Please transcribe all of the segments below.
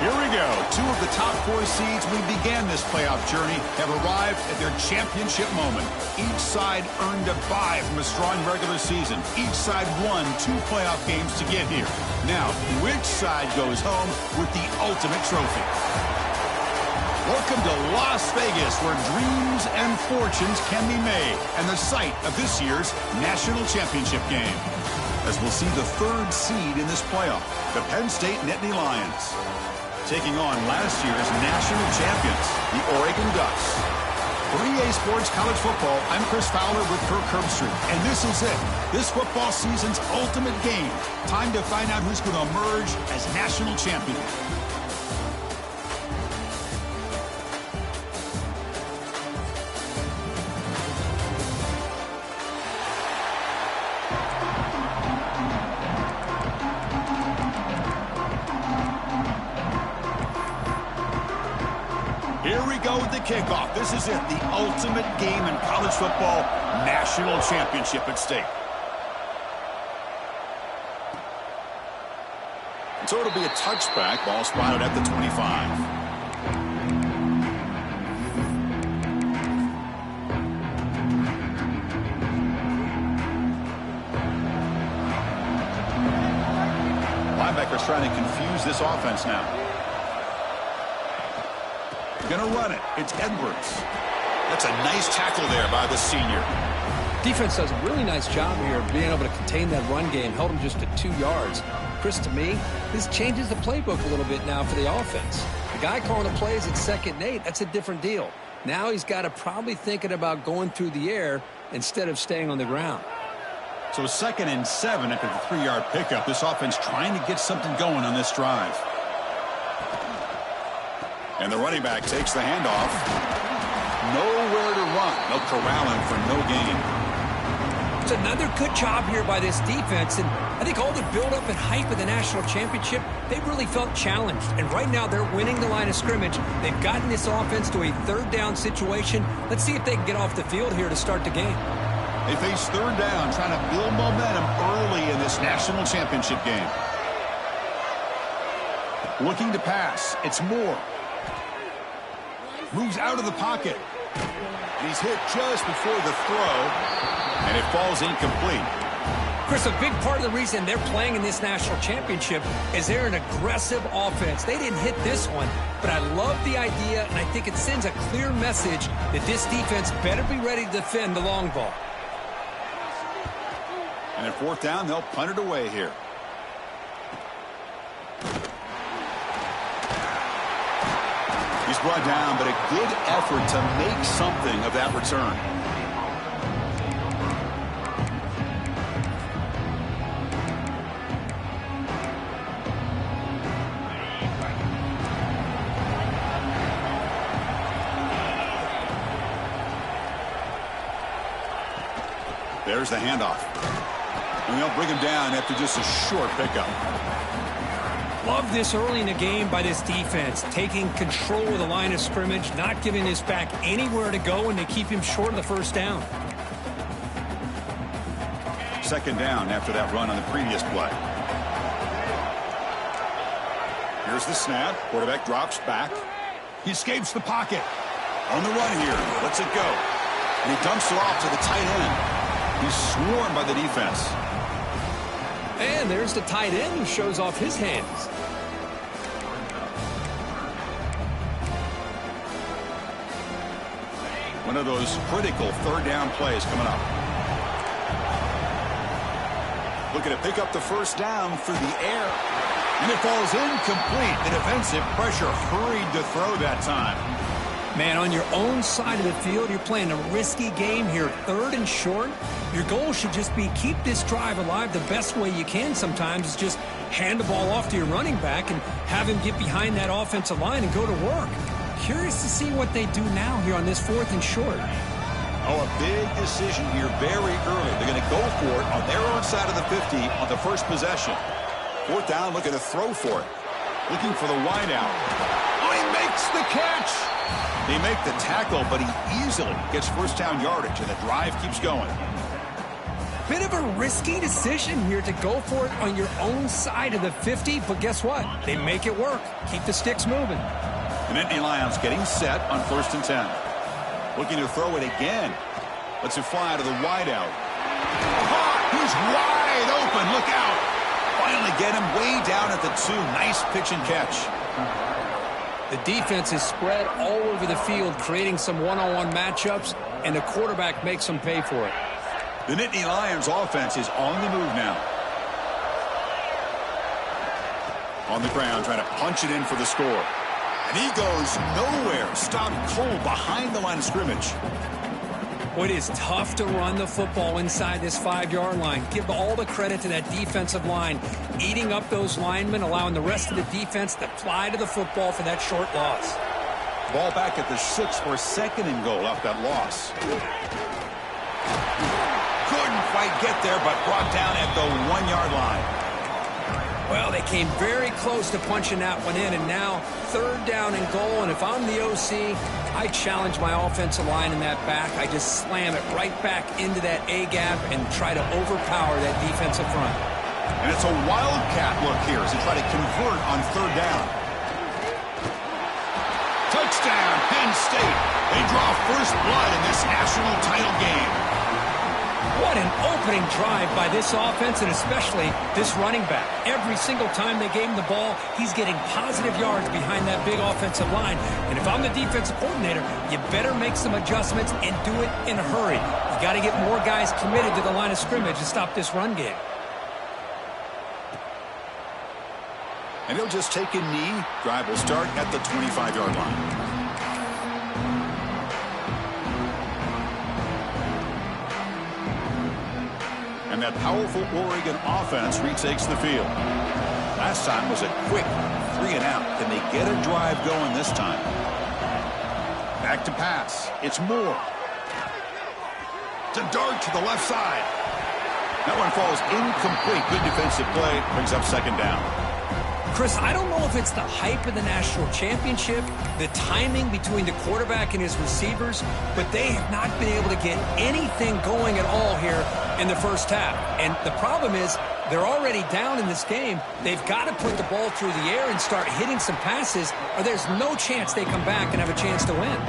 Here we go. Two of the top 4 seeds we began this playoff journey have arrived at their championship moment. Each side earned a bye from a strong regular season. Each side won 2 playoff games to get here. Now, which side goes home with the ultimate trophy? Welcome to Las Vegas, where dreams and fortunes can be made, and the site of this year's national championship game. As we'll see the 3rd seed in this playoff, the Penn State Nittany Lions, taking on last year's national champions, the Oregon Ducks. For EA Sports College Football, I'm Chris Fowler with Kirk Herbstreit, and this is it. This football season's ultimate game. Time to find out who's going to emerge as national champion. Here we go with the kickoff. This is it, the ultimate game in college football, national championship at stake. And so it'll be a touchback, ball spotted at the 25. Linebacker's trying to confuse this offense now. Going to run it. It's Edwards. That's a nice tackle there by the senior. Defense does a really nice job here of being able to contain that run game, held him just at 2 yards. Chris, to me, this changes the playbook a little bit now for the offense. The guy calling the plays at 2nd and 8, that's a different deal. Now he's got to probably thinking about going through the air instead of staying on the ground. So 2nd and 7 after the 3-yard pickup. This offense trying to get something going on this drive. And the running back takes the handoff. Nowhere to run. They'll corral him for no gain. It's another good job here by this defense. And I think all the buildup and hype of the national championship, they really felt challenged. And right now they're winning the line of scrimmage. They've gotten this offense to a 3rd down situation. Let's see if they can get off the field here to start the game. They face 3rd down, trying to build momentum early in this national championship game. Looking to pass. It's Moore. Moves out of the pocket. And he's hit just before the throw, and it falls incomplete. Chris, a big part of the reason they're playing in this national championship is they're an aggressive offense. They didn't hit this one, but I love the idea, and I think it sends a clear message that this defense better be ready to defend the long ball. And at 4th down, they'll punt it away here. He's brought down, but a good effort to make something of that return. There's the handoff. And they'll bring him down after just a short pickup. Love this early in the game by this defense, taking control of the line of scrimmage, not giving this back anywhere to go, and they keep him short of the 1st down. 2nd down after that run on the previous play. Here's the snap. Quarterback drops back. He escapes the pocket. On the run here. Lets it go. And he dumps it off to the tight end. He's swarmed by the defense. And there's the tight end who shows off his hands. One of those critical 3rd down plays coming up. Looking to pick up the 1st down through the air. And it falls incomplete. The defensive pressure hurried to throw that time. Man, on your own side of the field, you're playing a risky game here. 3rd and short. Your goal should just be keep this drive alive the best way you can sometimes is just hand the ball off to your running back and have him get behind that offensive line and go to work. Curious to see what they do now here on this 4th and short. Oh, a big decision here very early. They're going to go for it on their own side of the 50 on the 1st possession. 4th down, looking to throw for it. Looking for the wide out. Oh, he makes the catch. They make the tackle, but he easily gets 1st down yardage, and the drive keeps going. bit of a risky decision here to go for it on your own side of the 50, but guess what? They make it work. Keep the sticks moving. The Nittany Lions getting set on 1st and 10. Looking to throw it again. Lets it fly to the wideout. He's wide open. Look out. Finally get him way down at the 2. Nice pitch and catch. The defense is spread all over the field, creating some one-on-one matchups, and the quarterback makes them pay for it. The Nittany Lions offense is on the move now. On the ground, trying to punch it in for the score. And he goes nowhere. Stopped cold behind the line of scrimmage. Well, it is tough to run the football inside this 5-yard line. Give all the credit to that defensive line, eating up those linemen, allowing the rest of the defense to fly to the football for that short loss. Ball back at the 6 for 2nd and goal off that loss. Couldn't quite get there, but brought down at the 1-yard line. Well, they came very close to punching that one in, and now 3rd down and goal. And if I'm the OC, I challenge my offensive line in that back. I just slam it right back into that A-gap and try to overpower that defensive front. And it's a wildcat look here as they try to convert on 3rd down. Touchdown, Penn State. They draw first blood in this national title game. What an opening drive by this offense, and especially this running back. Every single time they gave him the ball, he's getting positive yards behind that big offensive line. And if I'm the defensive coordinator, you better make some adjustments and do it in a hurry. You got to get more guys committed to the line of scrimmage to stop this run game. And he'll just take a knee. Drive will start at the 25-yard line. And that powerful Oregon offense retakes the field. Last time was a quick 3 and out. Can they get a drive going this time? Back to pass. It's Moore. To dart to the left side. That one falls incomplete. Good defensive play. Brings up 2nd down. Chris, I don't know if it's the hype of the national championship, the timing between the quarterback and his receivers, but they have not been able to get anything going at all here in the first half. And the problem is they're already down in this game. They've got to put the ball through the air and start hitting some passes, or there's no chance they come back and have a chance to win.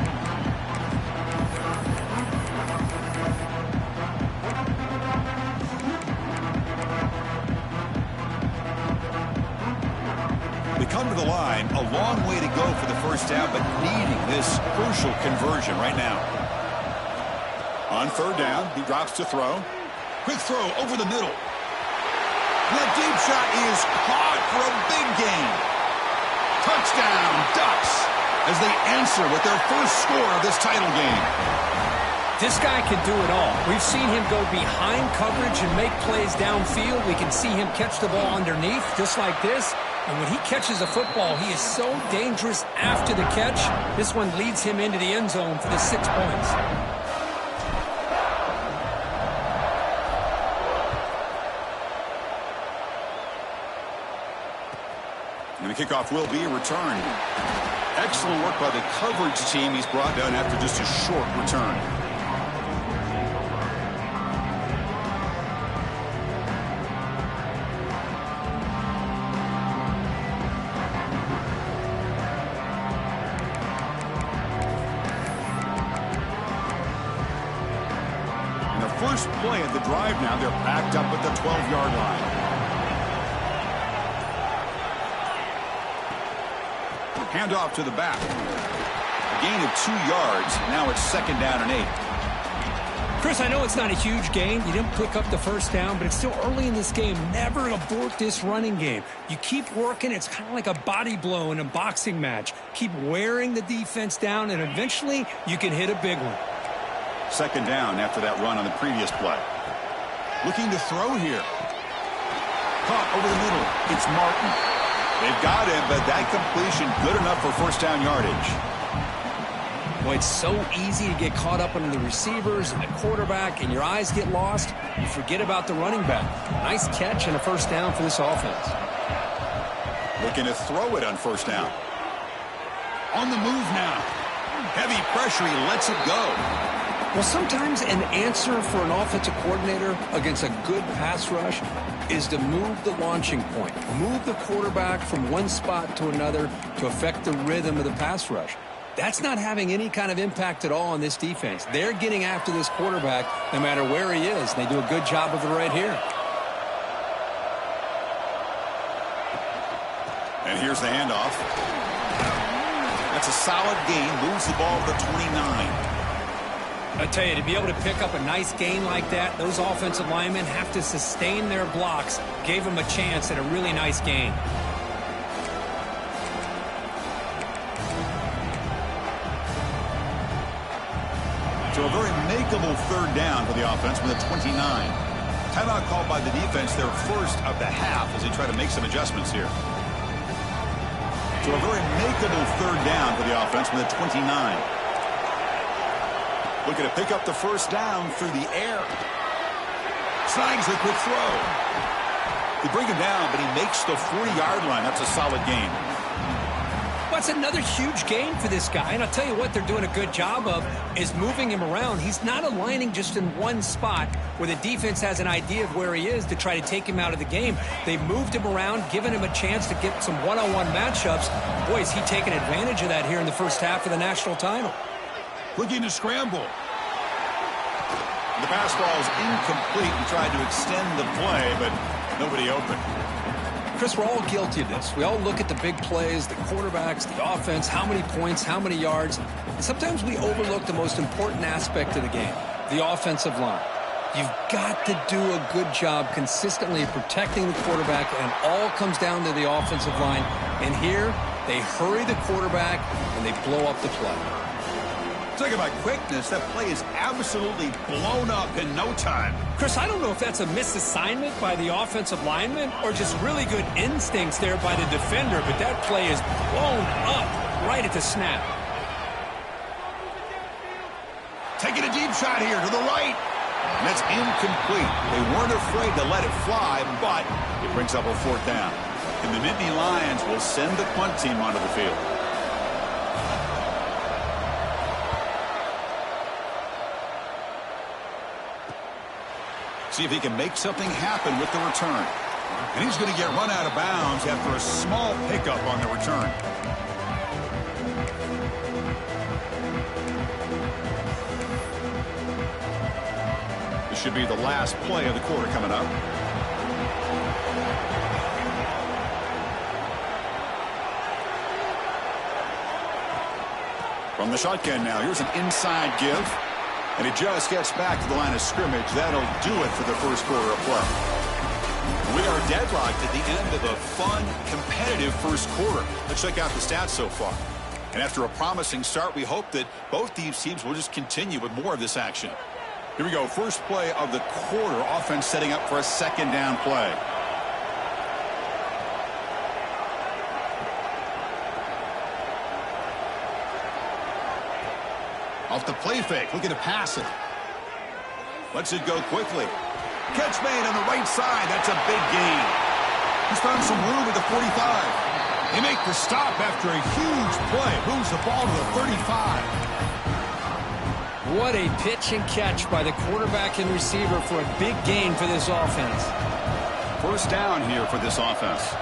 Come to the line, a long way to go for the first down, but needing this crucial conversion right now. On 3rd down, he drops to throw. Quick throw over the middle. That deep shot is caught for a big gain. Touchdown, Ducks, as they answer with their first score of this title game. This guy can do it all. We've seen him go behind coverage and make plays downfield. We can see him catch the ball underneath, just like this. And when he catches a football, he is so dangerous after the catch. This one leads him into the end zone for the 6 points. And the kickoff will be a return. Excellent work by the coverage team he's brought down after just a short return. First play of the drive now. They're backed up at the 12-yard line. Handoff to the back. A gain of 2 yards. Now it's 2nd down and 8. Chris, I know it's not a huge gain. You didn't pick up the first down, but it's still early in this game. Never abort this running game. You keep working. It's kind of like a body blow in a boxing match. Keep wearing the defense down, and eventually you can hit a big one. 2nd down after that run on the previous play. Looking to throw here. Caught over the middle. It's Martin. They've got him, but that completion good enough for first down yardage. Well, it's so easy to get caught up on the receivers and the quarterback, and your eyes get lost. You forget about the running back. Nice catch and a first down for this offense. Looking to throw it on first down. On the move now. Heavy pressure. He lets it go. Well, sometimes an answer for an offensive coordinator against a good pass rush is to move the launching point, move the quarterback from one spot to another to affect the rhythm of the pass rush. That's not having any kind of impact at all on this defense. They're getting after this quarterback no matter where he is. They do a good job of it right here. And here's the handoff. That's a solid gain. Moves the ball to the 29. I tell you, to be able to pick up a nice gain like that, those offensive linemen have to sustain their blocks. Gave them a chance at a really nice gain. So a very makeable third down for the offense with a 29. Timeout called by the defense, their first of the half, as they try to make some adjustments here. So a very makeable third down for the offense with a 29. Looking to pick up the first down through the air. Snags the quick throw. They bring him down, but he makes the 40-yard line. That's a solid gain. That's another huge gain for this guy. And I'll tell you what they're doing a good job of is moving him around. He's not aligning just in one spot where the defense has an idea of where he is to try to take him out of the game. They moved him around, given him a chance to get some one-on-one matchups. Boy, is he taking advantage of that here in the first half of the national title. Looking to scramble. The pass ball is incomplete. He tried to extend the play, but nobody open. Chris, we're all guilty of this. We all look at the big plays, the quarterbacks, the offense, how many points, how many yards. And sometimes we overlook the most important aspect of the game, the offensive line. You've got to do a good job consistently protecting the quarterback, and it all comes down to the offensive line. And here, they hurry the quarterback, and they blow up the play. Talk about quickness. That play is absolutely blown up in no time. Chris, I don't know if that's a misassignment by the offensive lineman or just really good instincts there by the defender, but that play is blown up right at the snap. Taking a deep shot here to the right. And that's incomplete. They weren't afraid to let it fly, but it brings up a fourth down. And the Nittany Lions will send the punt team onto the field. See if he can make something happen with the return. And he's going to get run out of bounds after a small pickup on the return. This should be the last play of the quarter coming up. From the shotgun now, here's an inside give. And he just gets back to the line of scrimmage. That'll do it for the first quarter of play. We are deadlocked at the end of a fun, competitive first quarter. Let's check out the stats so far. And after a promising start, we hope that both these teams will just continue with more of this action. Here we go. First play of the quarter. Offense setting up for a second down play. Off the play fake, looking to pass it. Lets it go quickly. Catch made on the right side. That's a big gain. He's found some room at the 45. They make the stop after a huge play. Moves the ball to the 35. What a pitch and catch by the quarterback and receiver for a big gain for this offense. First down here for this offense.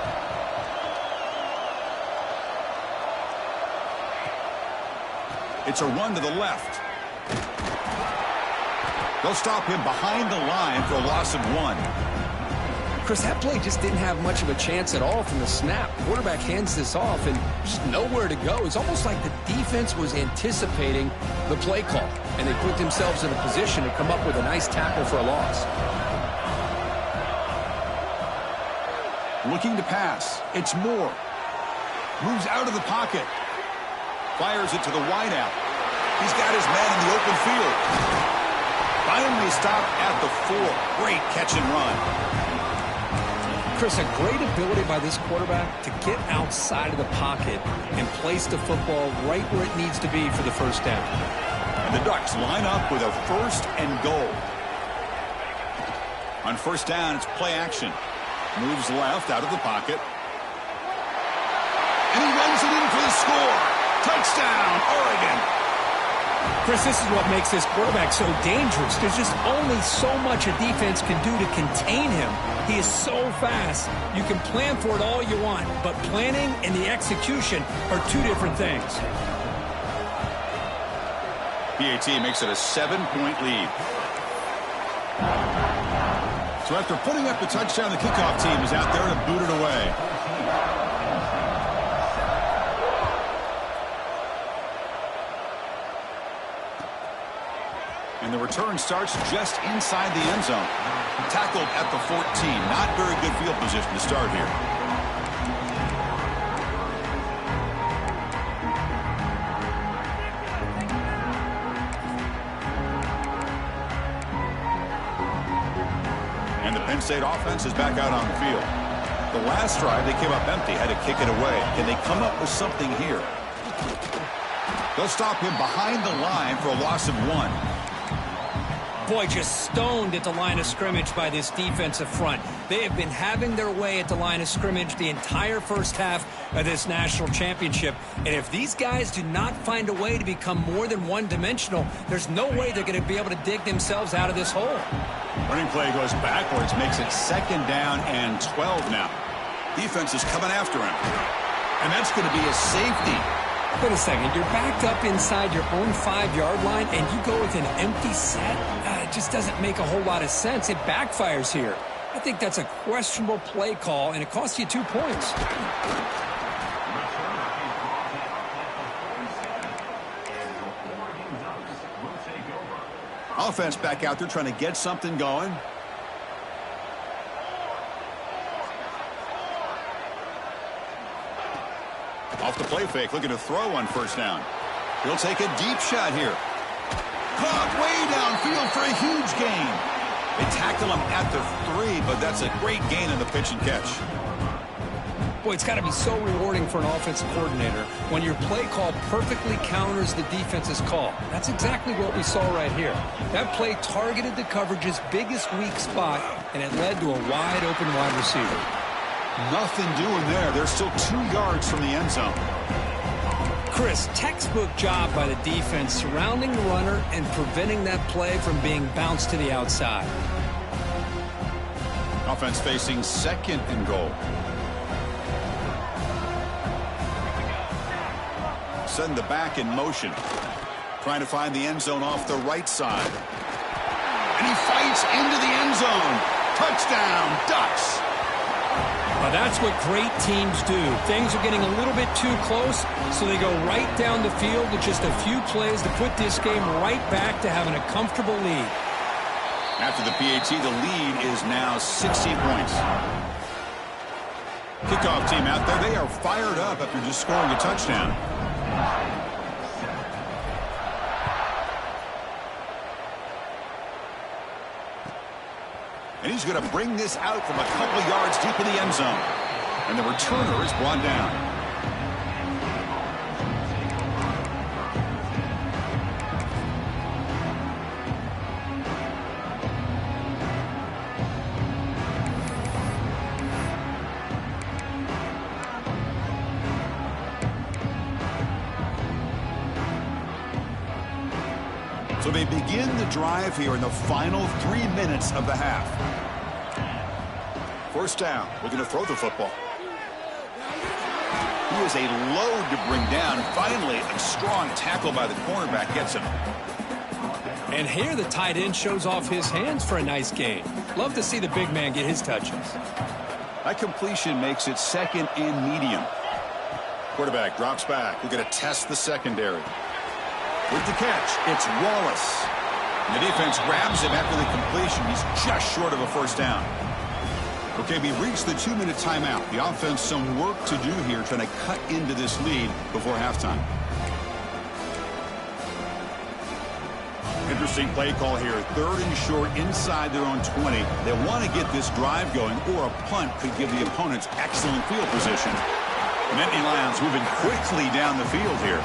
It's a run to the left. They'll stop him behind the line for a loss of 1. Chris, that play just didn't have much of a chance at all from the snap. Quarterback hands this off and just nowhere to go. It's almost like the defense was anticipating the play call, and they put themselves in a position to come up with a nice tackle for a loss. Looking to pass. It's Moore. Moves out of the pocket. Fires it to the wideout. He's got his man in the open field. Finally stopped at the 4. Great catch and run. Chris, a great ability by this quarterback to get outside of the pocket and place the football right where it needs to be for the first down. And the Ducks line up with a first and goal. On first down, it's play action. Moves left out of the pocket. And he runs it in for the score. Touchdown, Oregon. Chris, this is what makes this quarterback so dangerous. There's just only so much a defense can do to contain him. He is so fast. You can plan for it all you want, but planning and the execution are two different things. PAT makes it a 7-point lead. So after putting up the touchdown, the kickoff team is out there to boot it away. And the return starts just inside the end zone. Tackled at the 14. Not very good field position to start here. And the Penn State offense is back out on the field. The last drive, they came up empty, had to kick it away. Can they come up with something here? They'll stop him behind the line for a loss of 1. Boy, just stoned at the line of scrimmage by this defensive front. They have been having their way at the line of scrimmage the entire first half of this national championship. And if these guys do not find a way to become more than one-dimensional, there's no way they're going to be able to dig themselves out of this hole. Running play goes backwards, makes it 2nd down and 12 now. Defense is coming after him. And that's going to be a safety. Wait a second, you're backed up inside your own 5-yard line and you go with an empty set? It just doesn't make a whole lot of sense. It backfires here. I think that's a questionable play call, and it costs you 2 points. Offense back out there trying to get something going. Off the play fake, looking to throw on 1st down. He'll take a deep shot here. Caught way downfield for a huge gain. They tackle him at the 3, but that's a great gain in the pitch and catch. Boy, it's got to be so rewarding for an offensive coordinator when your play call perfectly counters the defense's call. That's exactly what we saw right here. That play targeted the coverage's biggest weak spot, and it led to a wide-open wide receiver. Nothing doing there. They're still 2 yards from the end zone. Chris, textbook job by the defense surrounding the runner and preventing that play from being bounced to the outside. Offense facing 2nd and goal. Send the back in motion. Trying to find the end zone off the right side. And he fights into the end zone. Touchdown, Ducks. Well, that's what great teams do. Things are getting a little bit too close, so they go right down the field with just a few plays to put this game right back to having a comfortable lead. After the PAT, the lead is now 16 points. Kickoff team out there. They are fired up after just scoring a touchdown. And he's going to bring this out from a couple of yards deep in the end zone. And the returner is brought down. So they begin the drive here in the final 3 minutes of the half. 1st down, looking to throw the football. He is a load to bring down. Finally, a strong tackle by the cornerback gets him. And here the tight end shows off his hands for a nice gain. Love to see the big man get his touches. That completion makes it 2nd and medium. Quarterback drops back. We're going to test the secondary. With the catch, it's Wallace. And the defense grabs him after the completion. He's just short of a 1st down. Okay, we reached the 2-minute timeout. The offense some work to do here trying to cut into this lead before halftime. Interesting play call here. 3rd and short inside their own 20. They want to get this drive going, or a punt could give the opponents excellent field position. Nittany Lions moving quickly down the field here.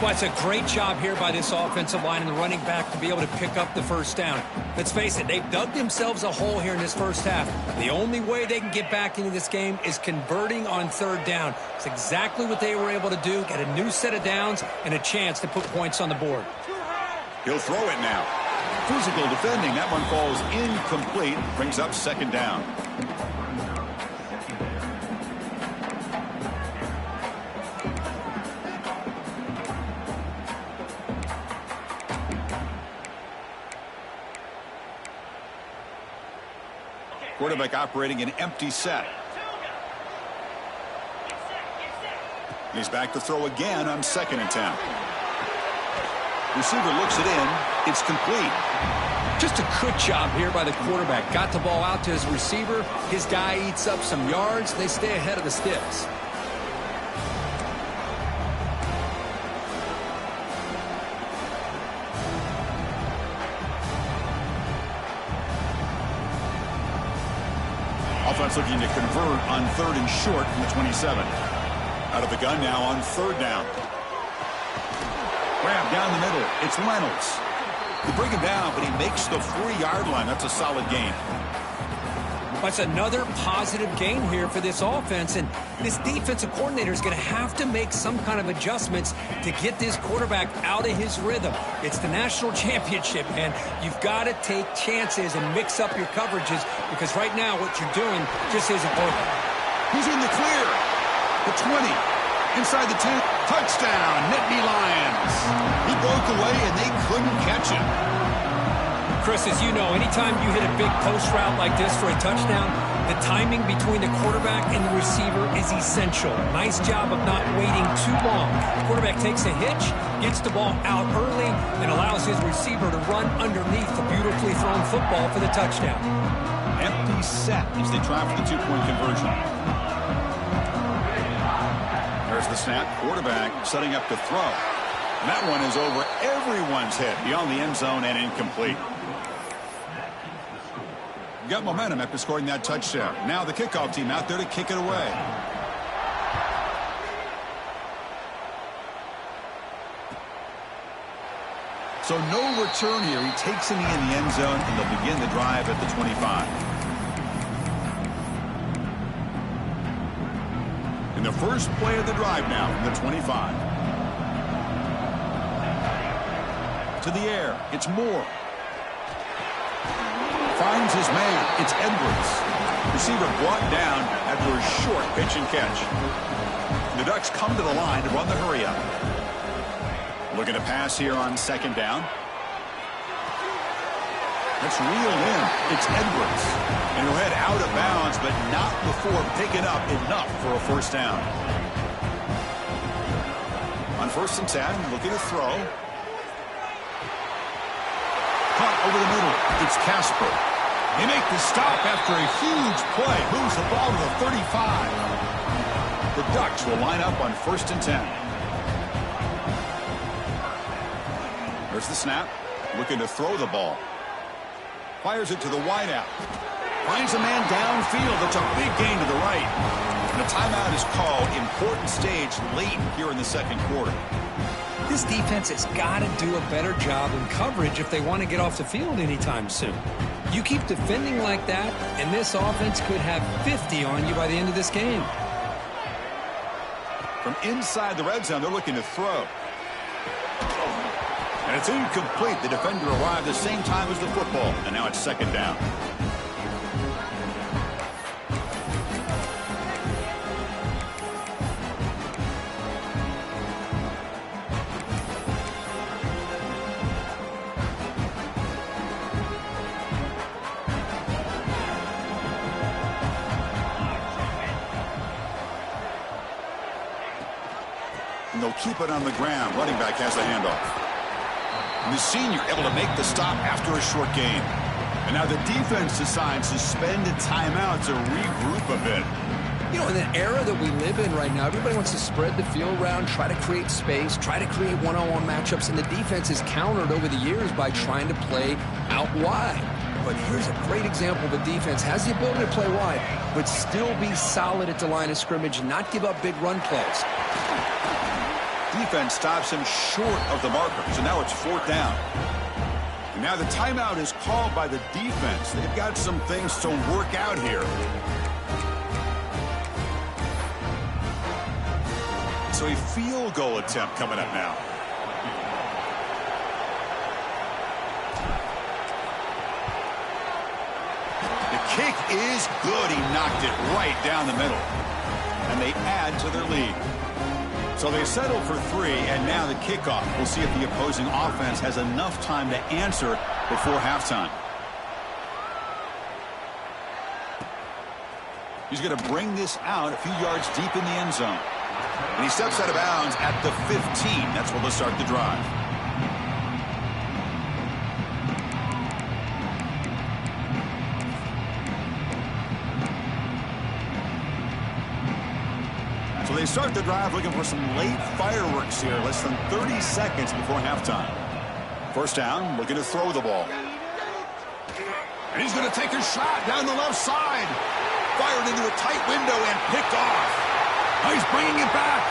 Well, it's a great job here by this offensive line and the running back to be able to pick up the first down. Let's face it, they've dug themselves a hole here in this first half. The only way they can get back into this game is converting on third down. It's exactly what they were able to do, get a new set of downs and a chance to put points on the board. He'll throw it now. Physical defending. That one falls incomplete. Brings up second down. Quarterback operating an empty set. He's back to throw again on 2nd and 10. Receiver looks it in. It's complete. Just a good job here by the quarterback. Got the ball out to his receiver. His guy eats up some yards. They stay ahead of the sticks. Offense looking to convert on 3rd and short from the 27. Out of the gun now on 3rd down. Grab down the middle. It's Reynolds. They bring him down, but he makes the 4-yard line. That's a solid gain. That's another positive gain here for this offense, and this defensive coordinator is going to have to make some kind of adjustments to get this quarterback out of his rhythm. It's the national championship, and you've got to take chances and mix up your coverages because right now what you're doing just isn't working. He's in the clear. The 20. Inside the 10. Touchdown, Nittany Lions. He broke away, and they couldn't catch him. Chris, as you know, anytime you hit a big post route like this for a touchdown, the timing between the quarterback and the receiver is essential. Nice job of not waiting too long. The quarterback takes a hitch, gets the ball out early, and allows his receiver to run underneath the beautifully thrown football for the touchdown. Empty set as they try for the 2-point conversion. There's the snap. Quarterback setting up to throw. And that one is over everyone's head beyond the end zone and incomplete. Got momentum after scoring that touchdown. Now the kickoff team out there to kick it away. So no return here. He takes it in the end zone, and they'll begin the drive at the 25. And the first play of the drive now from the 25. To the air. It's Moore. Finds his man. It's Edwards. Receiver brought down after a short pitch and catch. The Ducks come to the line to run the hurry up. Looking to pass here on 2nd down. That's reeled in. It's Edwards. And he'll head out of bounds, but not before picking up enough for a first down. On 1st and 10, looking to throw. Caught over the middle. It's Casper. They make the stop after a huge play. Moves the ball to the 35. The Ducks will line up on 1st and 10. There's the snap. Looking to throw the ball. Fires it to the wideout. Finds a man downfield. That's a big gain to the right. And a timeout is called. Important stage late here in the 2nd quarter. This defense has got to do a better job in coverage if they want to get off the field anytime soon. You keep defending like that, and this offense could have 50 on you by the end of this game. From inside the red zone, they're looking to throw. And it's incomplete. The defender arrived the same time as the football, and now it's 2nd down. And they'll keep it on the ground. Running back has the handoff. And the senior able to make the stop after a short gain. And now the defense decides to spend a timeout to regroup a bit. You know, in the era that we live in right now, everybody wants to spread the field around, try to create space, try to create one-on-one matchups, and the defense is countered over the years by trying to play out wide. But here's a great example. The defense has the ability to play wide, but still be solid at the line of scrimmage, not give up big run plays. The defense stops him short of the marker. So now it's 4th down. And now the timeout is called by the defense. They've got some things to work out here. So a field goal attempt coming up now. The kick is good. He knocked it right down the middle. And they add to their lead. So they settle for 3, and now the kickoff. We'll see if the opposing offense has enough time to answer before halftime. He's going to bring this out a few yards deep in the end zone. And he steps out of bounds at the 15. That's where they'll start the drive. So they start the drive looking for some late fireworks here. Less than 30 seconds before halftime. 1st down, looking to throw the ball. And he's going to take a shot down the left side. Fired into a tight window and picked off. Oh, he's bringing it back.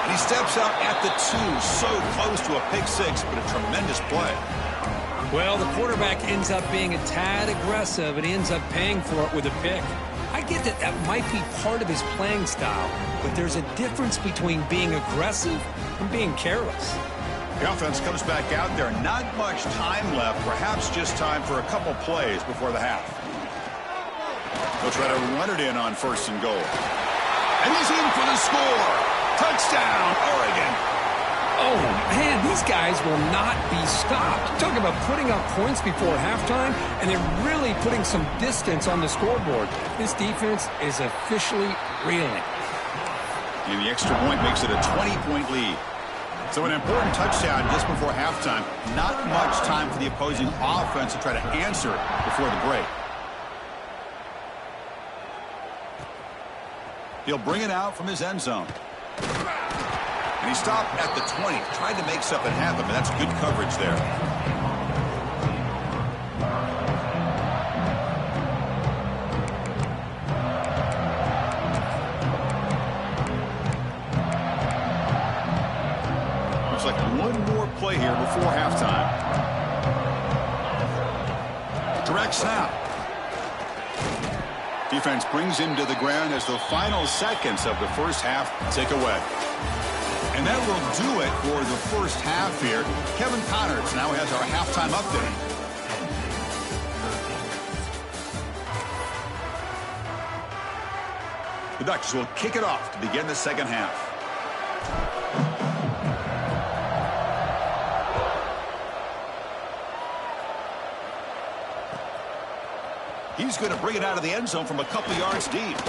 And he steps out at the 2, so close to a pick 6, but a tremendous play. Well, the quarterback ends up being a tad aggressive, and he ends up paying for it with a pick. I get that that might be part of his playing style, but there's a difference between being aggressive and being careless. The offense comes back out there. Not much time left, perhaps just time for a couple plays before the half. They'll try to run it in on 1st and goal. And he's in for the score. Touchdown, Oregon. Oh, man, these guys will not be stopped. Talking about putting up points before halftime, and they're really putting some distance on the scoreboard. This defense is officially reeling. And the extra point makes it a 20-point lead. So an important touchdown just before halftime. Not much time for the opposing offense to try to answer before the break. He'll bring it out from his end zone. And he stopped at the 20. Tried to make something happen, but that's good coverage there. Looks like one more play here before halftime. Direct snap. Defense brings him to the ground as the final seconds of the 1st half tick away. And that will do it for the 1st half here. Kevin Connors now has our halftime update. The Ducks will kick it off to begin the 2nd half. He's going to bring it out of the end zone from a couple yards deep.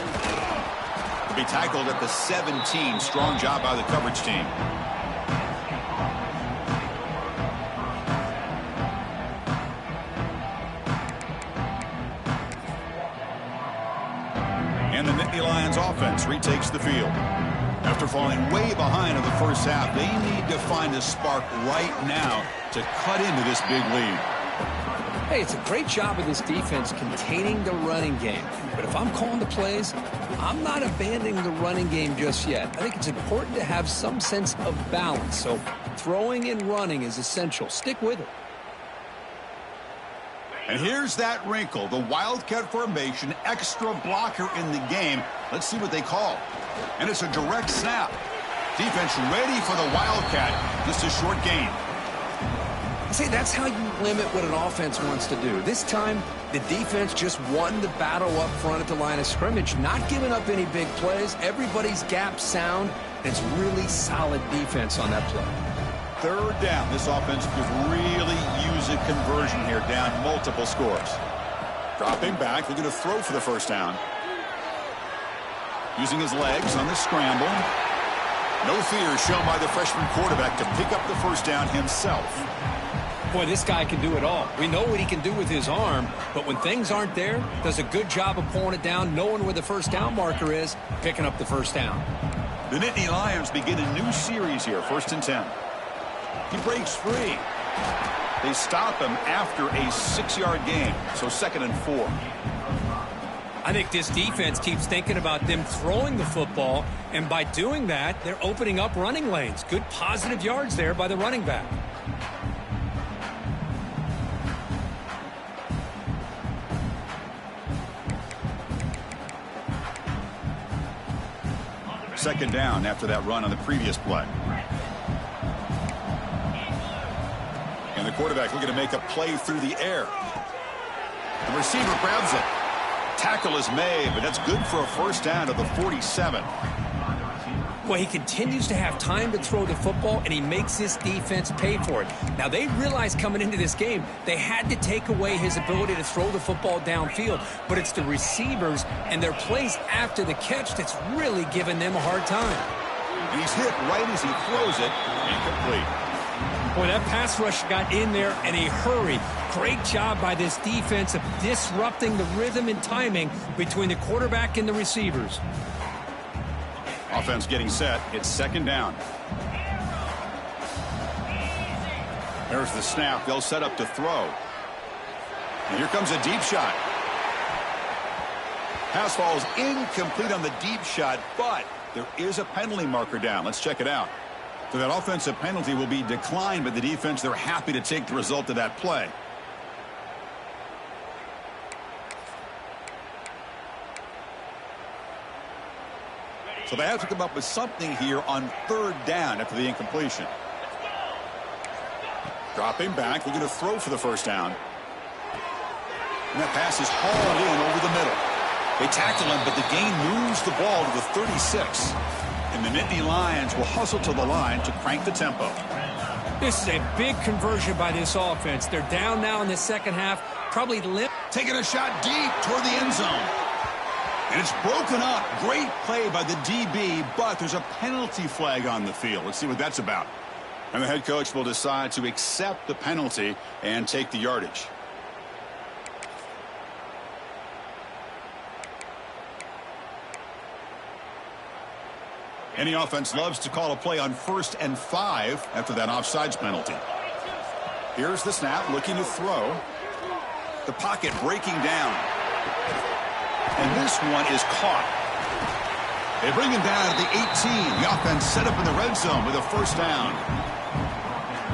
He'll be tackled at the 17. Strong job by the coverage team. And the Nittany Lions offense retakes the field. After falling way behind in the 1st half, they need to find a spark right now to cut into this big lead. Hey, it's a great job of this defense containing the running game. But if I'm calling the plays, I'm not abandoning the running game just yet. I think it's important to have some sense of balance. So throwing and running is essential. Stick with it. And here's that wrinkle, the Wildcat formation, extra blocker in the game. Let's see what they call. And it's a direct snap. Defense ready for the Wildcat. Just a short gain. See, that's how you limit what an offense wants to do. This time, the defense just won the battle up front at the line of scrimmage, not giving up any big plays. Everybody's gap sound. It's really solid defense on that play. 3rd down. This offense could really use a conversion here, down multiple scores. Dropping back, they're going to throw for the 1st down. Using his legs on the scramble. No fear shown by the freshman quarterback to pick up the 1st down himself. Boy, this guy can do it all. We know what he can do with his arm, but when things aren't there, does a good job of pulling it down, knowing where the 1st down marker is, picking up the 1st down. The Nittany Lions begin a new series here, 1st and 10. He breaks free. They stop him after a 6-yard gain, so 2nd and 4. I think this defense keeps thinking about them throwing the football, and by doing that, they're opening up running lanes. Good positive yards there by the running back. Second down after that run on the previous play. And the quarterback looking to make a play through the air. The receiver grabs it. Tackle is made, but that's good for a first down to the 47. Well, he continues to have time to throw the football, and he makes this defense pay for it. Now, they realized coming into this game they had to take away his ability to throw the football downfield, but it's the receivers and their plays after the catch that's really giving them a hard time. And he's hit right as he throws it. Incomplete. Boy, that pass rush got in there in a hurry. Great job by this defense of disrupting the rhythm and timing between the quarterback and the receivers. Offense getting set. It's second down. There's the snap. They'll set up to throw. And here comes a deep shot. Pass falls incomplete on the deep shot, but there is a penalty marker down. Let's check it out. So that offensive penalty will be declined by the defense. They're happy to take the result of that play. So they have to come up with something here on third down after the incompletion. Dropping back, looking to throw for the first down. And that pass is hauled in over the middle. They tackle him, but the gain moves the ball to the 36. And the Nittany Lions will hustle to the line to crank the tempo. This is a big conversion by this offense. They're down now in the second half, probably limp. Taking a shot deep toward the end zone. And it's broken up. Great play by the DB, but there's a penalty flag on the field. Let's see what that's about. And the head coach will decide to accept the penalty and take the yardage. Any offense loves to call a play on 1st and 5 after that offsides penalty. Here's the snap, looking to throw. The pocket breaking down. And this one is caught. They bring him down at the 18. The offense set up in the red zone with a first down.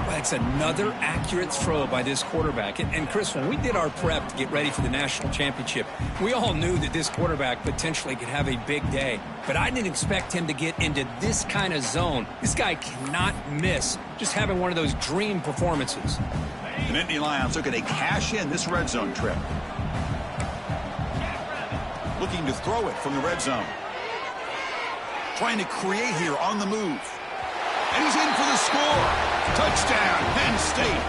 Well, it's another accurate throw by this quarterback. And Chris, when we did our prep to get ready for the national championship, we all knew that this quarterback potentially could have a big day. But I didn't expect him to get into this kind of zone. This guy cannot miss just having one of those dream performances. The Nittany Lions looking to cash in this red zone trip. Looking to throw it from the red zone. Trying to create here on the move. And he's in for the score. Touchdown, Penn State.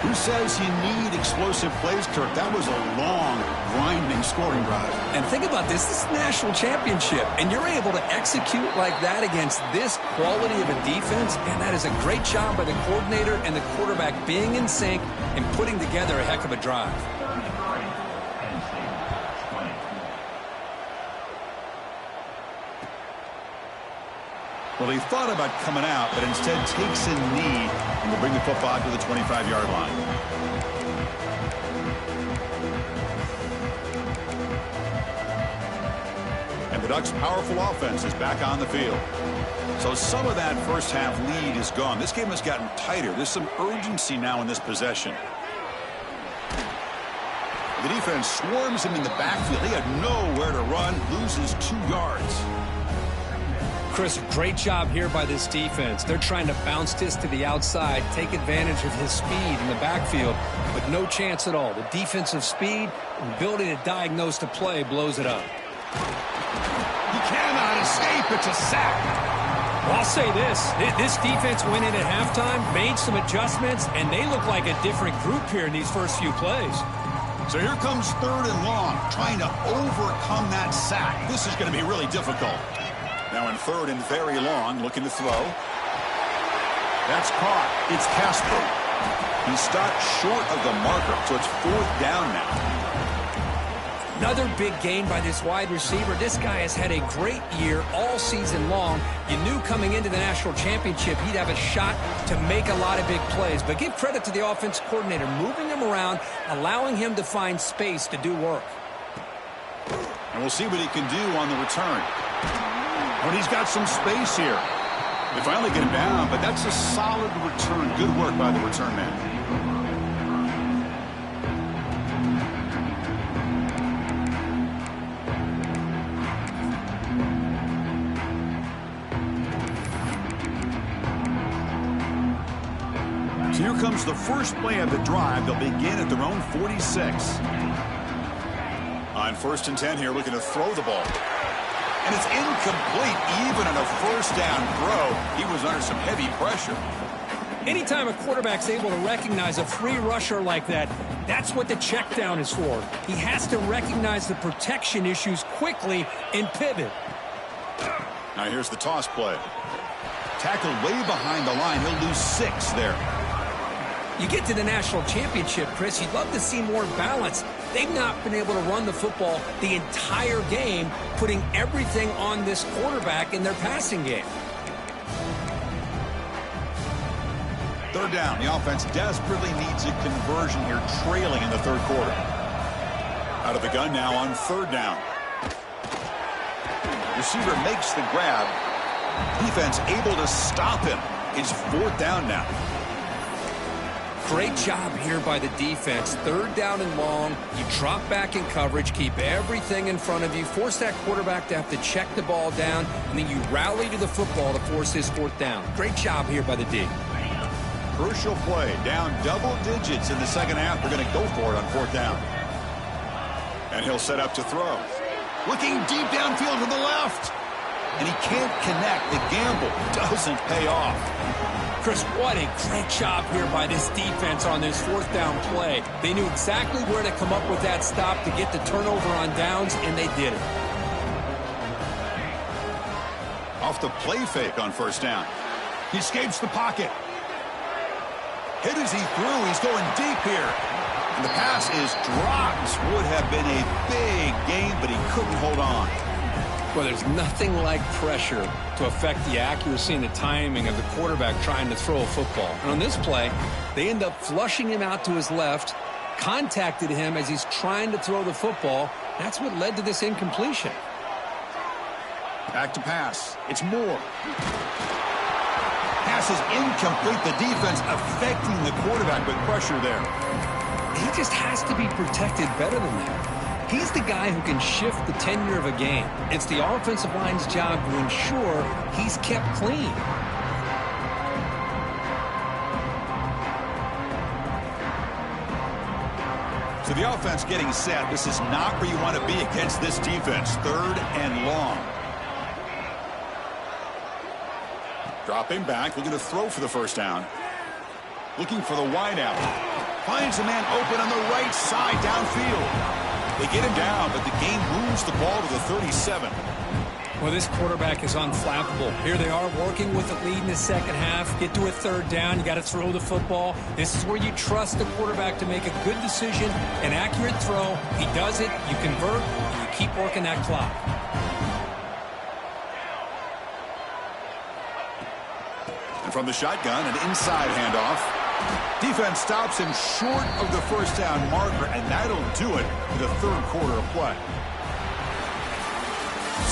Who says you need explosive plays, Kirk? That was a long, grinding scoring drive. And think about this. This is the national championship, and you're able to execute like that against this quality of a defense, and that is a great job by the coordinator and the quarterback being in sync and putting together a heck of a drive. Well, he thought about coming out, but instead takes a knee and will bring the football to the 25-yard line. And the Ducks' powerful offense is back on the field. So some of that first half lead is gone. This game has gotten tighter. There's some urgency now in this possession. The defense swarms him in the backfield. He had nowhere to run, loses 2 yards. Chris, great job here by this defense. They're trying to bounce this to the outside, take advantage of his speed in the backfield, but no chance at all. The defensive speed and ability to diagnose the play blows it up. He cannot escape. It's a sack. Well, I'll say this defense went in at halftime, made some adjustments, and they look like a different group here in these first few plays. So here comes 3rd and long, trying to overcome that sack. This is going to be really difficult. Now in 3rd and very long, looking to throw. That's caught. It's Casper. He stopped short of the marker, so it's 4th down now. Another big gain by this wide receiver. This guy has had a great year all season long. You knew coming into the national championship he'd have a shot to make a lot of big plays. But give credit to the offense coordinator, moving him around, allowing him to find space to do work. And we'll see what he can do on the return. But he's got some space here. They finally get him down, but that's a solid return. Good work by the return man. So here comes the first play of the drive. They'll begin at their own 46. On 1st and 10 here, looking to throw the ball. And it's incomplete. Even on a first down throw, he was under some heavy pressure. Anytime a quarterback's able to recognize a free rusher like that, that's what the check down is for. He has to recognize the protection issues quickly and pivot. Now here's the toss play. Tackled way behind the line. He'll lose 6 there. You get to the national championship, Chris, you'd love to see more balance. They've not been able to run the football the entire game, putting everything on this quarterback in their passing game. 3rd down. The offense desperately needs a conversion here, trailing in the 3rd quarter. Out of the gun now on 3rd down. Receiver makes the grab. Defense able to stop him. It's 4th down now. Great job here by the defense. 3rd down and long. You drop back in coverage, keep everything in front of you, force that quarterback to have to check the ball down, and then you rally to the football to force his 4th down. Great job here by the D. Crucial play. Down double digits in the 2nd half. They're going to go for it on 4th down. And he'll set up to throw. Looking deep downfield to the left. And he can't connect. The gamble doesn't pay off. Chris, what a great job here by this defense on this 4th down play. They knew exactly where to come up with that stop to get the turnover on downs, and they did it. Off the play fake on 1st down. He escapes the pocket. Hit as he threw. He's going deep here. And the pass is dropped. Would have been a big gain, but he couldn't hold on. Well, there's nothing like pressure to affect the accuracy and the timing of the quarterback trying to throw a football. And on this play, they end up flushing him out to his left, contacted him as he's trying to throw the football. That's what led to this incompletion. Back to pass. It's Moore. Pass is incomplete. The defense affecting the quarterback with pressure there. He just has to be protected better than that. He's the guy who can shift the tenure of a game. It's the offensive line's job to ensure he's kept clean. So the offense getting set. This is not where you want to be against this defense. 3rd and long. Dropping back, looking to throw for the 1st down. Looking for the wide out. Finds a man open on the right side downfield. They get him down, but the game moves the ball to the 37. Well, this quarterback is unflappable. Here they are working with the lead in the 2nd half. Get to a 3rd down. You got to throw the football. This is where you trust the quarterback to make a good decision, an accurate throw. He does it, you convert, and you keep working that clock. And from the shotgun, an inside handoff. Defense stops him short of the 1st down marker, and that'll do it for the 3rd quarter of play.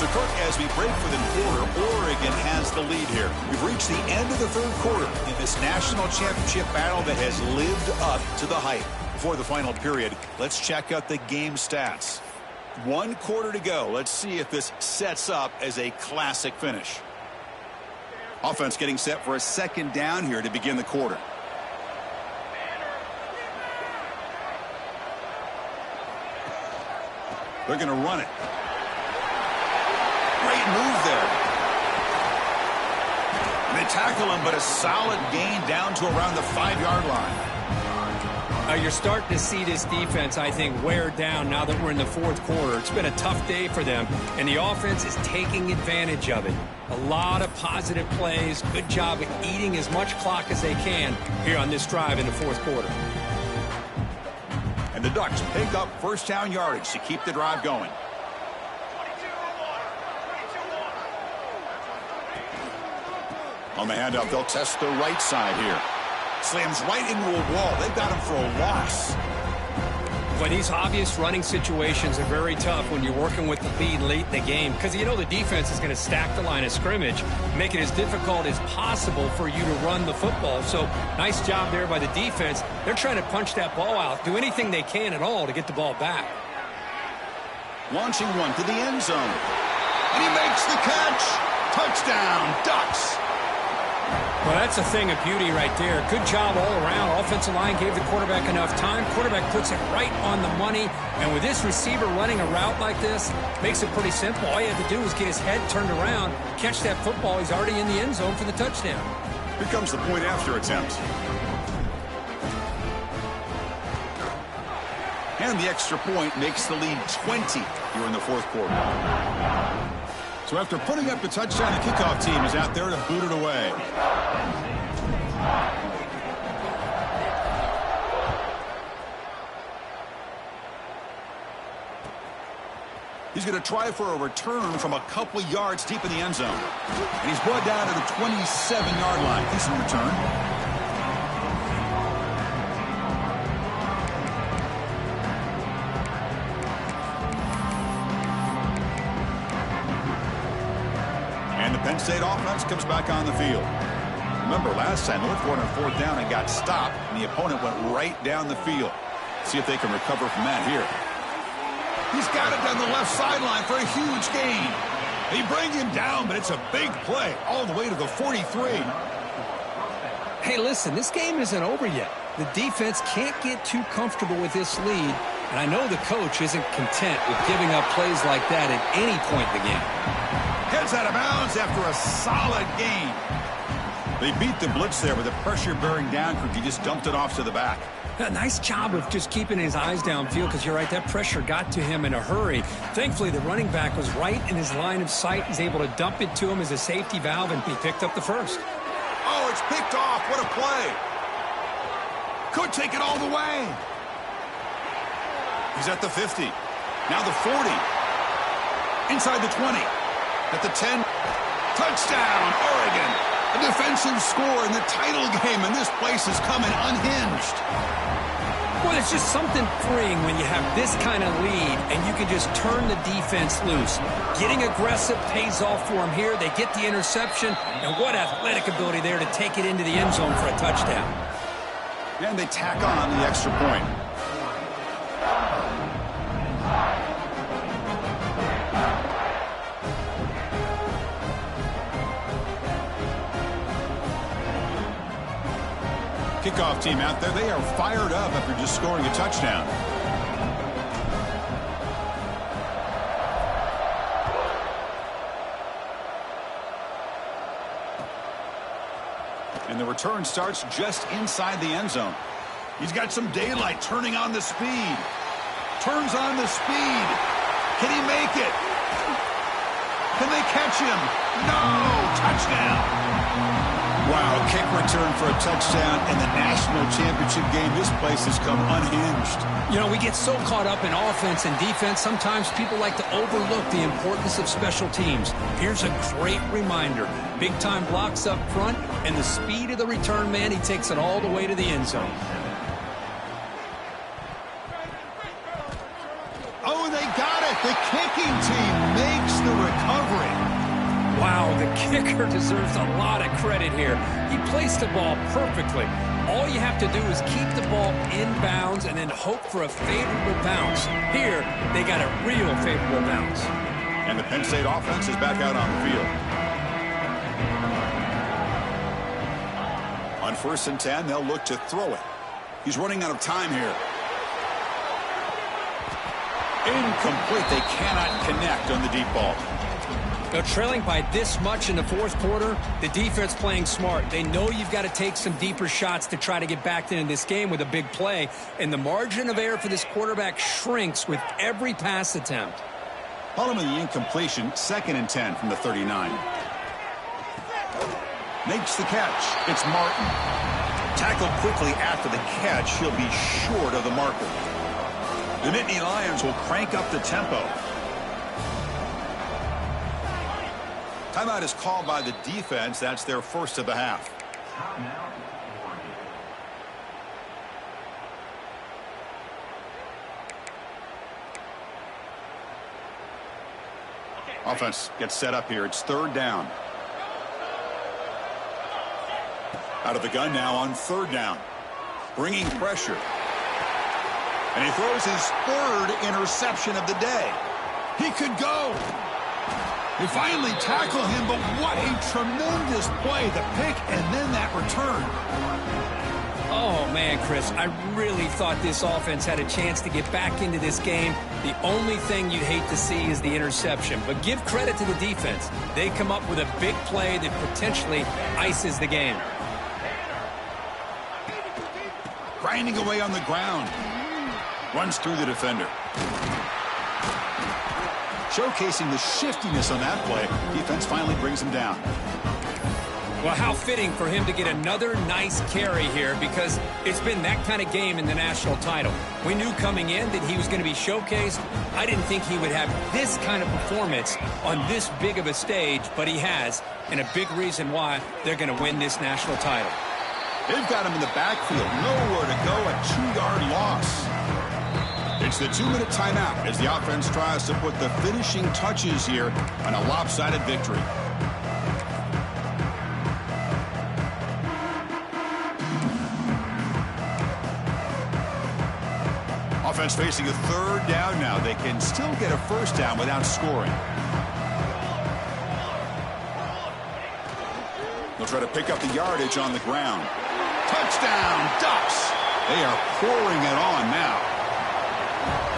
So, Kirk, as we break for the quarter, Oregon has the lead here. We've reached the end of the 3rd quarter in this national championship battle that has lived up to the hype. Before the final period, let's check out the game stats. 1 quarter to go. Let's see if this sets up as a classic finish. Offense getting set for a 2nd down here to begin the quarter. They're going to run it. Great move there. And they tackle him, but a solid gain down to around the 5-yard line. Now you're starting to see this defense, I think, wear down now that we're in the 4th quarter. It's been a tough day for them, and the offense is taking advantage of it. A lot of positive plays. Good job of eating as much clock as they can here on this drive in the 4th quarter. And the Ducks pick up 1st down yardage to keep the drive going. On the handoff, they'll test the right side here. Slams right into a wall. They've got him for a loss. But these obvious running situations are very tough when you're working with the lead late in the game because you know the defense is going to stack the line of scrimmage, make it as difficult as possible for you to run the football. So nice job there by the defense. They're trying to punch that ball out, do anything they can at all to get the ball back. Launching one to the end zone. And he makes the catch. Touchdown, Ducks. Well, that's a thing of beauty right there. Good job all around. Offensive line gave the quarterback enough time. Quarterback puts it right on the money. And with this receiver running a route like this, makes it pretty simple. All you have to do is get his head turned around, catch that football. He's already in the end zone for the touchdown. Here comes the point after attempt. And the extra point makes the lead 20 here in the fourth quarter. So after putting up the touchdown, the kickoff team is out there to boot it away. He's going to try for a return from a couple yards deep in the end zone. And he's brought down to the 27-yard line. Decent return. Penn State offense comes back on the field. Remember, last time, North went on fourth down and got stopped, and the opponent went right down the field. See if they can recover from that here. He's got it down the left sideline for a huge gain. They bring him down, but it's a big play all the way to the 43. Hey, listen, this game isn't over yet. The defense can't get too comfortable with this lead, and I know the coach isn't content with giving up plays like that at any point in the game. Heads out of bounds after a solid gain. They beat the blitz there with the pressure bearing down. He just dumped it off to the back. A nice job of just keeping his eyes downfield because you're right, that pressure got to him in a hurry. Thankfully, the running back was right in his line of sight. He's able to dump it to him as a safety valve, and he picked up the first. Oh, it's picked off. What a play. Could take it all the way. He's at the 50. Now the 40. Inside the 20. At the 10, touchdown, Oregon. A defensive score in the title game, and this place is coming unhinged. Well, it's just something freeing when you have this kind of lead, and you can just turn the defense loose. Getting aggressive pays off for them here. They get the interception, and what athletic ability there to take it into the end zone for a touchdown. And they tack on the extra point. Kickoff team out there, they are fired up after just scoring a touchdown. And the return starts just inside the end zone. He's got some daylight, turning on the speed. Turns on the speed. Can he make it? Can they catch him? No! Touchdown! Wow, kick return for a touchdown in the national championship game. This place has come unhinged. You know, we get so caught up in offense and defense, sometimes people like to overlook the importance of special teams. Here's a great reminder. Big-time blocks up front, and the speed of the return man, he takes it all the way to the end zone. Oh, they got it. The kicking team makes the recovery. Wow, the kicker deserves a lot of credit here. He placed the ball perfectly. All you have to do is keep the ball in bounds and then hope for a favorable bounce. Here, they got a real favorable bounce. And the Penn State offense is back out on the field. On 1st and 10, they'll look to throw it. He's running out of time here. Incomplete. They cannot connect on the deep ball. They're trailing by this much in the fourth quarter. The defense playing smart. They know you've got to take some deeper shots to try to get back into this game with a big play. And the margin of error for this quarterback shrinks with every pass attempt. Following the incompletion, 2nd and 10 from the 39. Makes the catch. It's Martin. Tackled quickly after the catch. He'll be short of the marker. The Nittany Lions will crank up the tempo. Timeout is called by the defense. That's their first of the half. Offense gets set up here. It's third down. Out of the gun now on third down. Bringing pressure. And he throws his third interception of the day. He could go. They finally tackle him, but what a tremendous play. The pick and then that return. Oh, man, Chris, I really thought this offense had a chance to get back into this game. The only thing you'd hate to see is the interception. But give credit to the defense. They come up with a big play that potentially ices the game. Grinding away on the ground. Runs through the defender. Showcasing the shiftiness on that play. Defense finally brings him down. Well, how fitting for him to get another nice carry here, because it's been that kind of game in the national title. We knew coming in that he was going to be showcased. I didn't think he would have this kind of performance on this big of a stage, but he has, and a big reason why they're going to win this national title. They've got him in the backfield. Nowhere to go, a 2-yard loss. It's the 2-minute timeout as the offense tries to put the finishing touches here on a lopsided victory. Offense facing a third down now. They can still get a first down without scoring. They'll try to pick up the yardage on the ground. Touchdown, Ducks. They are pouring it on now.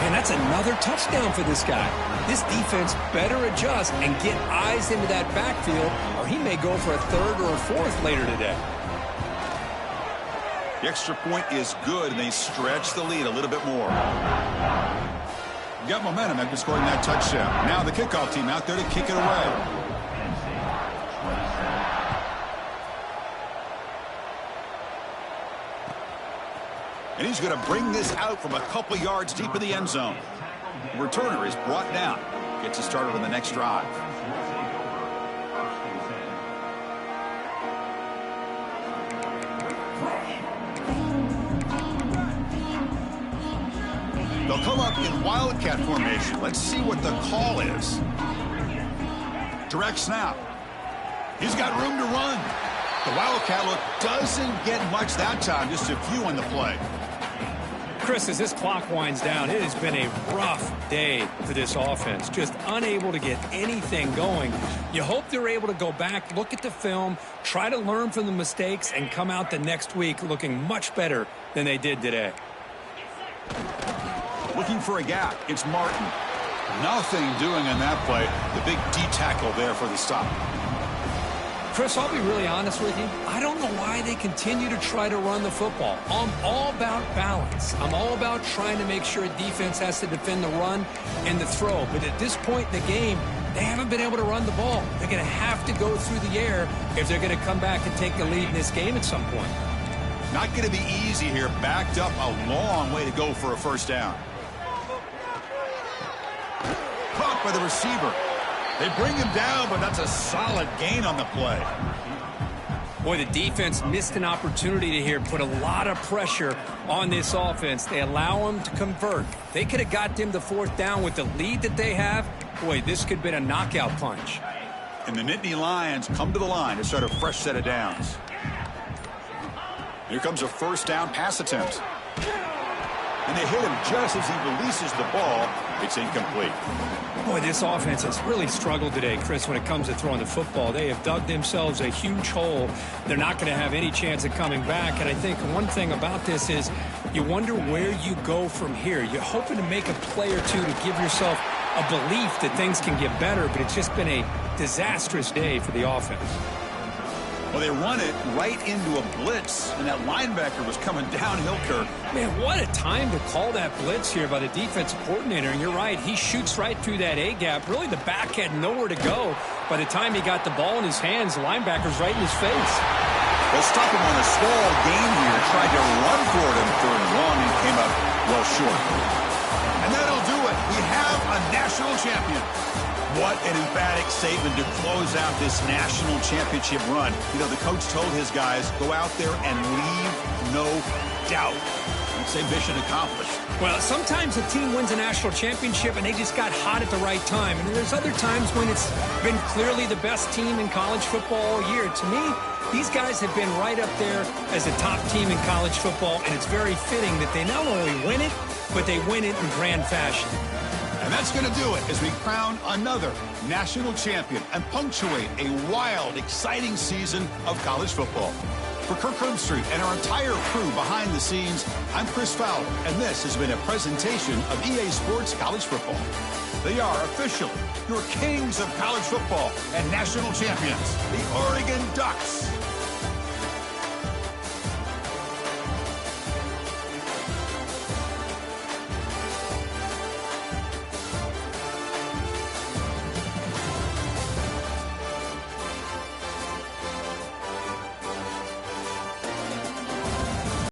Man, that's another touchdown for this guy. This defense better adjust and get eyes into that backfield, or he may go for a third or a fourth later today. The extra point is good, and they stretch the lead a little bit more. Got momentum after scoring that touchdown. Now the kickoff team out there to kick it away. And he's going to bring this out from a couple yards deep in the end zone. The returner is brought down. Gets us started on the next drive. They'll come up in wildcat formation. Let's see what the call is. Direct snap. He's got room to run. The wildcat look doesn't get much that time. Just a few on the play. Chris, as this clock winds down, it has been a rough day for this offense. Just unable to get anything going. You hope they're able to go back, look at the film, try to learn from the mistakes, and come out the next week looking much better than they did today. Looking for a gap. It's Martin. Nothing doing on that play. The big D tackle there for the stop. Chris, I'll be really honest with you. I don't know why they continue to try to run the football. I'm all about balance. I'm all about trying to make sure a defense has to defend the run and the throw. But at this point in the game, they haven't been able to run the ball. They're going to have to go through the air if they're going to come back and take the lead in this game at some point. Not going to be easy here. Backed up a long way to go for a first down. Caught by the receiver. They bring him down, but that's a solid gain on the play. Boy, the defense missed an opportunity to here put a lot of pressure on this offense. They allow them to convert. They could have got them to fourth down with the lead that they have. Boy, this could have been a knockout punch. And the Nittany Lions come to the line to start a fresh set of downs. Here comes a first down pass attempt. And they hit him just as he releases the ball. It's incomplete. Boy, this offense has really struggled today, Chris, when it comes to throwing the football. They have dug themselves a huge hole. They're not going to have any chance of coming back. And I think one thing about this is you wonder where you go from here. You're hoping to make a play or two to give yourself a belief that things can get better, but it's just been a disastrous day for the offense. Well, they run it right into a blitz, and that linebacker was coming downhill, Kirk. Man, what a time to call that blitz here by the defensive coordinator. And you're right, he shoots right through that A-gap. Really, the back had nowhere to go. By the time he got the ball in his hands, the linebacker's right in his face. They'll stop him on a small gain here. Tried to run for it in third and long and came up well short. And that'll do it. We have a national champion. What an emphatic statement to close out this national championship run. You know, the coach told his guys, go out there and leave no doubt. say mission accomplished. Well, sometimes a team wins a national championship and they just got hot at the right time. And there's other times when it's been clearly the best team in college football all year. To me, these guys have been right up there as a top team in college football, and it's very fitting that they not only win it, but they win it in grand fashion. And that's going to do it as we crown another national champion and punctuate a wild, exciting season of college football. For Kirk Herbstreit and our entire crew behind the scenes, I'm Chris Fowler, and this has been a presentation of EA Sports College Football. They are officially your kings of college football and national champions, the Oregon Ducks.